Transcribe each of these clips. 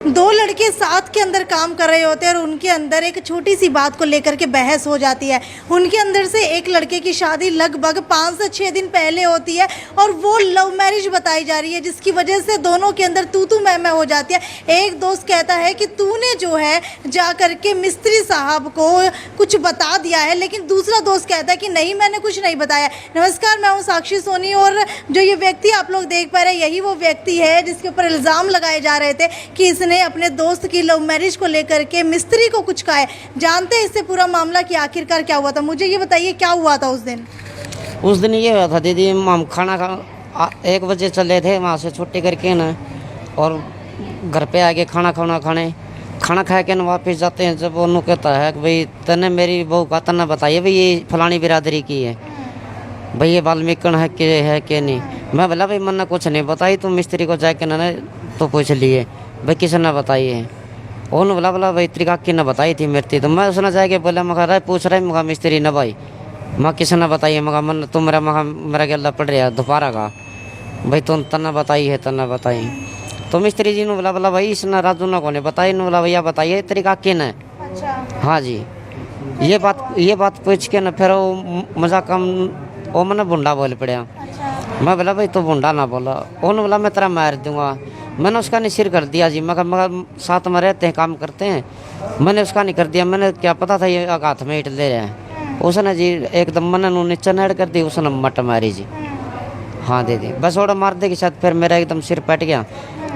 दो लड़के साथ के अंदर काम कर रहे होते हैं और उनके अंदर एक छोटी सी बात को लेकर के बहस हो जाती है। उनके अंदर से एक लड़के की शादी लगभग 5 से 6 दिन पहले होती है और वो लव मैरिज बताई जा रही है, जिसकी वजह से दोनों के अंदर तू तू मैं हो जाती है। एक दोस्त कहता है कि तूने जो है जा करके मिस्त्री साहब को कुछ बता दिया है, लेकिन दूसरा दोस्त कहता है कि नहीं, मैंने कुछ नहीं बताया। नमस्कार, मैं हूँ साक्षी सोनी और जो ये व्यक्ति आप लोग देख पा रहे हैं यही वो व्यक्ति है जिसके ऊपर इल्ज़ाम लगाए जा रहे थे कि इसने अपने दोस्त की लव मैरिज को लेकर के मिस्त्री को कुछ कहा है। जानते हैं इससे पूरा मामला कि आखिरकार क्या हुआ था। मुझे ये बताइए क्या हुआ था उस दिन ये हुआ था दीदी, हम खाना 1 बजे चले थे वहाँ से छुट्टी करके ना, और घर पे आके खाना खा के ना वापस जाते हैं। जब वो कहता है कि भाई तने मेरी बहू का तना बताइए भाई ये फलानी बिरादरी की है, भाई ये वाल्मीकि है कि नहीं। मैं बोला भाई मैंने कुछ नहीं बताई, तुम मिस्त्री को जाके ना तो पूछ लिए भाई किसने बताई है। उन्होंने बोला भाई तरीका की न बताई थी मेरी। तो मैं उसने जाके बोला मगर पूछ रहा है मगा मिस्त्री न भाई मैं किसने बताई है। मगा मन तुम मेरा गला पड़ रहा दोबारा का भाई तुम तना बताई है तना बताई। तो मिस्त्री जी ने बोला भाई इसने राजू ने कौन बताई। ने बोला भैया बताइए तरीका की न। हाँ जी, ये बात पूछ के ना फिर वो मजाक वो मैंने बुंडा बोल पड़ा। मैं बोला भाई तो बुंडा ना बोला। उन्होंने बोला मैं तेरा मार दूंगा। मैंने उसका नहीं सिर कर दिया जी, मगर साथ में रहते हैं काम करते हैं, मैंने उसका नहीं कर दिया। मैंने क्या पता था ये हाथ में ईंट ले रहे हैं। उसने जी एकदम मैंने नीचे नेड़ कर दी, उसने मट मारी जी। हाँ दीदी, बस ओड़ा मार दे के साथ फिर मेरा एकदम सिर पट गया।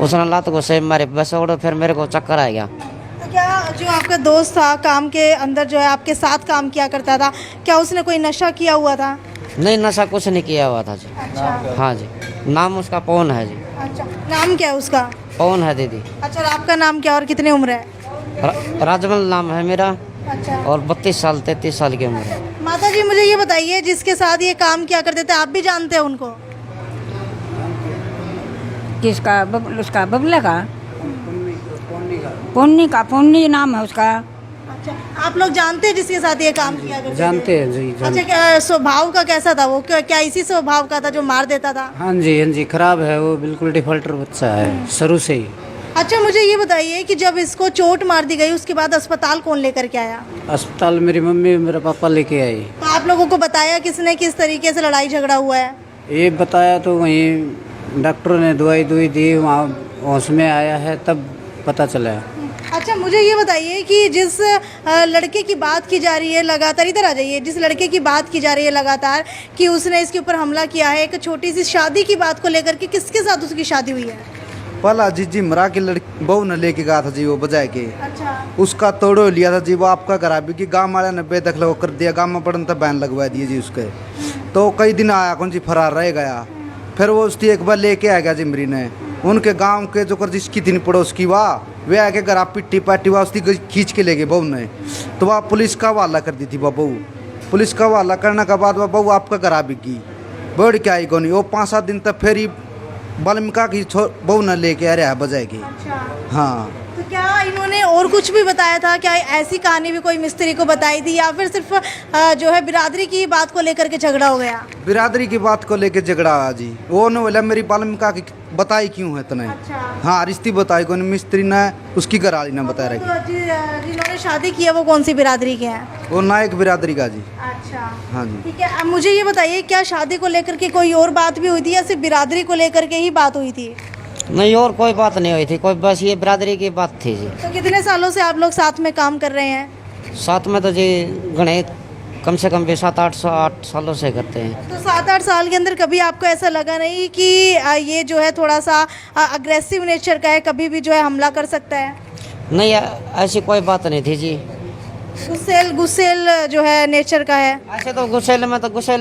उसने लात को से मारे, बस ओड़ा फिर मेरे को चक्कर आ गया। तो क्या जो आपका दोस्त था काम के अंदर जो है आपके साथ काम किया करता था, क्या उसने कोई नशा किया हुआ था? नहीं, नशा कुछ नहीं किया हुआ था जी। अच्छा। हाँ जी, नाम उसका पवन है जी। अच्छा, नाम क्या है उसका? पवन है दीदी। अच्छा, और आपका नाम क्या और कितनी उम्र है? राजमल नाम है मेरा। अच्छा। और 32 साल 33 साल की उम्र है। माता जी मुझे ये बताइए, जिसके साथ ये काम किया करते थे आप भी जानते हैं उनको? किसका? उसका बबले का, पुन्नी नाम है उसका। अच्छा, आप लोग जानते हैं जिसके साथ ये काम किया करते थे? जानते हैं जी। अच्छा, क्या स्वभाव का कैसा था वो? क्या इसी स्वभाव का था जो मार देता था? हाँ जी, खराब है वो, बिल्कुल डिफॉल्टर बच्चा है शुरू से ही। अच्छा, मुझे ये बताइए कि जब इसको चोट मार दी गई उसके बाद अस्पताल कौन लेकर के आया? अस्पताल मेरी मम्मी मेरा पापा लेके आए। तो आप लोगों को बताया किसने किस तरीके से लड़ाई झगड़ा हुआ है? ये बताया तो वहीं डॉक्टरों ने दवाई दी, वहाँ होश में आया है तब पता चला। अच्छा, मुझे ये बताइए कि जिस लड़के की बात की जा रही है लगातार, इधर आ जाइए, जिस लड़के की बात की जा रही है लगातार कि उसने इसके ऊपर हमला किया है, एक छोटी सी शादी की बात को लेकर के, किसके साथ उसकी शादी हुई है? पहला जी मरा के लड़की बहू ने लेके गया था जी वो बजाय के। अच्छा। उसका तोड़ो लिया था जी, वो आपका घर भी कि गाँव वाले ने बेदखल कर दिया, गाँव में पड़न तक बैन लगवा दिए जी उसके। तो कई दिन आया कौन जी फरार रह गया। फिर वो उसकी एक बार लेके आ गया जी मरी ने, उनके गांव के जो कर जिसकी थी पड़ोस की वे आके घर पिट्टी पाटी वहाँ उसकी खींच के ले गए बहू ने। तो वह पुलिस का हवाला कर दी थी वह बहू। पुलिस का हवाला करने के बाद वह बहू आपका घर आ बिकी बढ़ के आई कोनी। वो 5-7 दिन तक फिर ही वाल्मीकि की बहू ने लेके आ रहा है बजाय की। अच्छा। हाँ, तो क्या इन्होंने और कुछ भी बताया था? क्या ऐसी कहानी भी कोई मिस्त्री को बताई थी या फिर सिर्फ जो है बिरादरी की बात को लेकर के झगड़ा हो गया? बिरादरी की बात को लेके झगड़ा हुआ जी। वो ने बोला मेरी वाल्मीकि की बताई क्यों है तने। अच्छा। हाँ, रिश्ती बताई कौन, मिस्त्री ने उसकी घरवाली ने बताया रही। तो जिन्होंने शादी की है वो कौन सी बिरादरी के हैं? वो नायक बिरादरी का जी। अच्छा। हाँ जी। ठीक है, अब मुझे ये बताइए क्या शादी को लेकर के कोई और बात भी हुई थी या सिर्फ बिरादरी को लेकर के ही बात हुई थी? नहीं, और कोई बात नहीं हुई थी, कोई बस ये बिरादरी की बात थी जी। तो कितने सालों से आप लोग साथ में काम कर रहे हैं? साथ में तो जी गणे कम से कम भी 7-8 सालों से करते हैं। तो 7-8 साल के अंदर कभी आपको ऐसा लगा नहीं कि ये जो है थोड़ा सा अग्रेसिव नेचर का है, कभी भी जो है हमला कर सकता है? नहीं, ऐसी कोई बात नहीं थी जी। गुस्सेल जो है नेचर का है? ऐसे तो गुस्सेले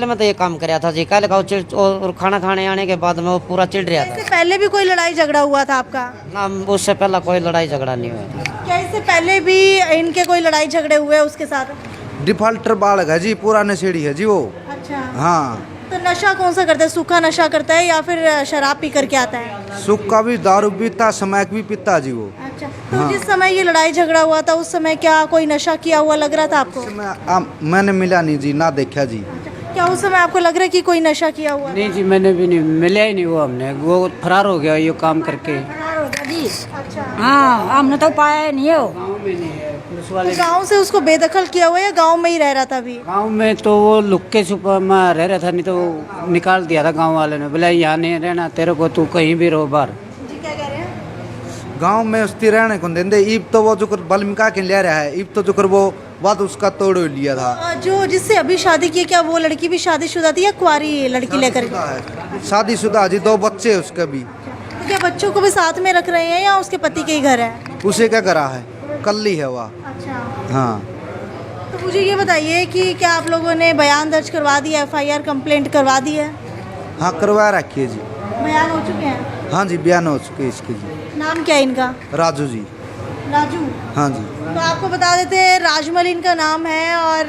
में तो ये काम कराया था जी। कल का और खाना खाने आने के बाद में वो पूरा चिढ़ रहा था। इससे पहले भी कोई लड़ाई झगड़ा हुआ था आपका? ना, उससे पहला कोई लड़ाई झगड़ा नहीं हुआ। क्या इससे पहले भी इनके कोई लड़ाई झगड़े हुए उसके साथ? डिफॉल्टर बालक है जी, पूरा नशेड़ी है जी वो। अच्छा। हाँ। तो नशा कौन सा करता है? सूखा नशा करता है या फिर शराब पी करके आता है? सुक्का भी, दारू पीता, समैक भी पीता जी वो। अच्छा। तो जिस समय ये लड़ाई झगड़ा हुआ था उस समय क्या कोई नशा किया हुआ लग रहा था आपको? मैंने मिला नहीं जी, ना देखा जी। क्या उस समय आपको लग रहा है कि कोई नशा किया हुआ? नहीं जी, मैंने भी नहीं मिला ही नहीं वो, हमने वो फरार हो गया ये काम करके। फरार हो गया जी, जी। अच्छा, हाँ, हमने तो पाया नहीं हो। गांव में नहीं है पुलिस तो वाले। गांव से उसको बेदखल किया हुआ है या गांव में ही रह रहा था अभी? गांव में तो वो लुक्के छुपा में रह रहा था, नहीं तो निकाल दिया था गांव वाले ने, बोला यहाँ नहीं रहना तेरे को, तू कहीं भी रहो बाहर। जी, क्या कह रहे हैं? गांव में उसती रहने को देंदे ईब तो वो जो कर बलमिका के ले रहा है ईब तो जो कर वो बात उसका तोड़ लिया था। जो जिससे अभी शादी की, क्या वो लड़की भी शादीशुदा थी या कुंवारी लड़की लेकर के? शादीशुदा जी, 2 बच्चे उसके भी। तो क्या बच्चों को भी साथ में रख रहे हैं या उसके पति के ही घर है? उसे क्या करा है, कल्ली है वह। अच्छा, हाँ, तो मुझे ये बताइए कि क्या आप लोगों ने बयान दर्ज करवा दिया, FIR कंप्लेंट करवा दी है? हाँ करवा रखिए जी। बयान हो चुके हैं? हाँ जी, बयान हो चुके इसके जी। नाम क्या है इनका? राजू जी। राजू। हाँ जी। तो आपको बता देते हैं, राजमल इनका नाम है और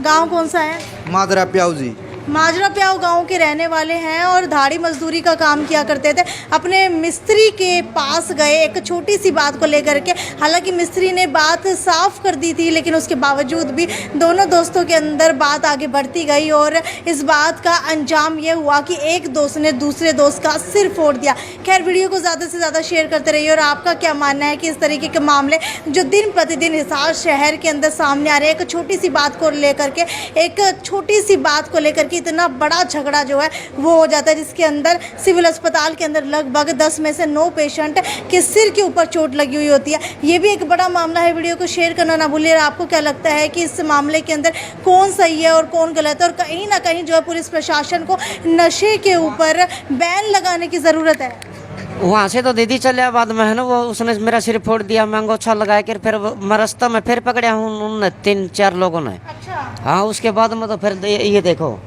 गांव कौन सा है? मादरा प्याऊ जी। माजरा प्याऊ गांव के रहने वाले हैं और धाड़ी मजदूरी का काम किया करते थे। अपने मिस्त्री के पास गए एक छोटी सी बात को लेकर के, हालांकि मिस्त्री ने बात साफ कर दी थी, लेकिन उसके बावजूद भी दोनों दोस्तों के अंदर बात आगे बढ़ती गई और इस बात का अंजाम ये हुआ कि एक दोस्त ने दूसरे दोस्त का सिर फोड़ दिया। खैर, वीडियो को ज़्यादा से ज़्यादा शेयर करते रहिए। और आपका क्या मानना है कि इस तरीके के मामले जो दिन प्रतिदिन हिसार शहर के अंदर सामने आ रहे हैं, एक छोटी सी बात को लेकर के, एक छोटी सी बात को लेकर के इतना बड़ा झगड़ा जो है वो हो जाता है, जिसके अंदर सिविल अस्पताल के अंदर लगभग 10 में से 9 पेशेंट के सिर के ऊपर चोट लगी हुई होती है। ये भी एक बड़ा मामला है। वीडियो को शेयर करना ना भूलिए। आपको क्या लगता है कि इस मामले के अंदर कौन सही है और कौन गलत है? और कहीं ना कहीं जो है पुलिस प्रशासन को नशे के ऊपर बैन लगाने की ज़रूरत है। वहाँ से तो दीदी चले, बाद में है ना वो उसने मेरा सिर फोड़ दिया, मैं अंगोछा लगा के फिर मैं रास्ता में फिर पकड़े हूँ उन 3-4 लोगों ने। अच्छा, हाँ, उसके बाद में तो फिर ये देखो,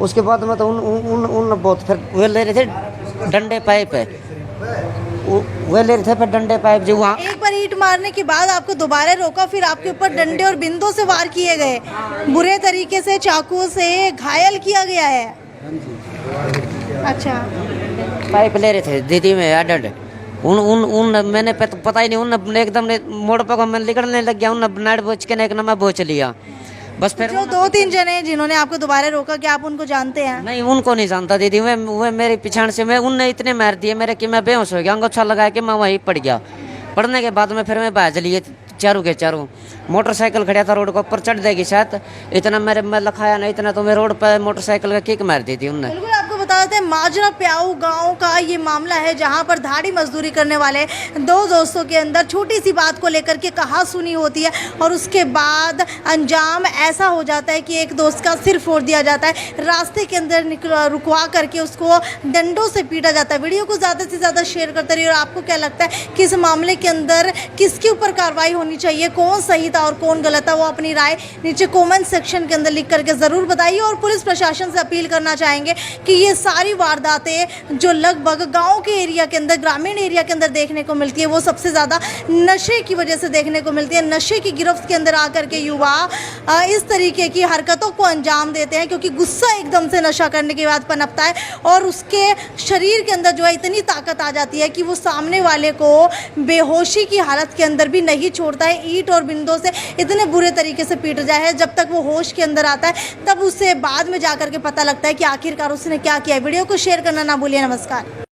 उसके बाद में तो उन बहुत फिर वे ले रहे थे डंडे पाइप है, वे ले रहे थे फिर डंडे पाइप जो वहाँ। एक बार ईंट मारने के बाद आपको दोबारा रोका, फिर आपके ऊपर डंडे और बिंदों से वार किए गए, बुरे तरीके से चाकू से घायल किया गया है। अच्छा, पाइप ले रहे थे दीदी में अडड उन उन उन मैंने पता ही नहीं, उन एकदम मोड़ पर मैं निकलने लग गया, उन नाइट बोच के एक मैं बोच लिया बस। फिर जो 2-3 जने जिन्होंने आपको दोबारा रोका, क्या आप उनको जानते हैं? नहीं, उनको नहीं जानता दीदी। वे मेरे पीछाण से मैं उनने इतने मार दिए मेरे कि मैं बेहोश हो गया, अंगोछा लगा के मैं वहीं पड़ गया। पड़ने के बाद में फिर मैं भाज लिए चारों के चारों। मोटरसाइकिल खड़ा था रोड के ऊपर, चढ़ देगी शायद, इतना मेरे मैं लखाया नहीं, इतना तो मैं रोड पर मोटरसाइकिल का किक मार दी थी उनने। बिल्कुल, आपको बता देते हैं माजरा प्याऊ गांव का ये मामला है, जहां पर धाड़ी मजदूरी करने वाले 2 दोस्तों के अंदर छोटी सी बात को लेकर के कहा सुनी होती है और उसके बाद अंजाम ऐसा हो जाता है कि एक दोस्त का सिर फोड़ दिया जाता है, रास्ते के अंदर रुकवा करके उसको डंडों से पीटा जाता है। वीडियो को ज़्यादा से ज़्यादा शेयर करते रहिए। और आपको क्या लगता है कि इस मामले के अंदर किसके ऊपर कार्रवाई होनी चाहिए, कौन सही था और कौन गलत था, वो अपनी राय नीचे कमेंट सेक्शन के अंदर लिख करके ज़रूर बताइए। और पुलिस प्रशासन से अपील करना चाहेंगे कि ये सारी वारदातें जो लगभग गांव के एरिया के अंदर, ग्रामीण एरिया के अंदर देखने को मिलती है, वो सबसे ज़्यादा नशे की वजह से देखने को मिलती है। नशे की गिरफ्त के अंदर आकर के युवा इस तरीके की हरकतों को अंजाम देते हैं, क्योंकि गुस्सा एकदम से नशा करने के बाद पनपता है और उसके शरीर के अंदर जो है इतनी ताकत आ जाती है कि वो सामने वाले को बेहोशी की हालत के अंदर भी नहीं छोड़ता है। ईंट और बिंदों से इतने बुरे तरीके से पीट जाए, जब तक वो होश के अंदर आता है तब उसे बाद में जाकर के पता लगता है कि आखिरकार उसने क्या किया। वीडियो को शेयर करना ना भूलिए। नमस्कार।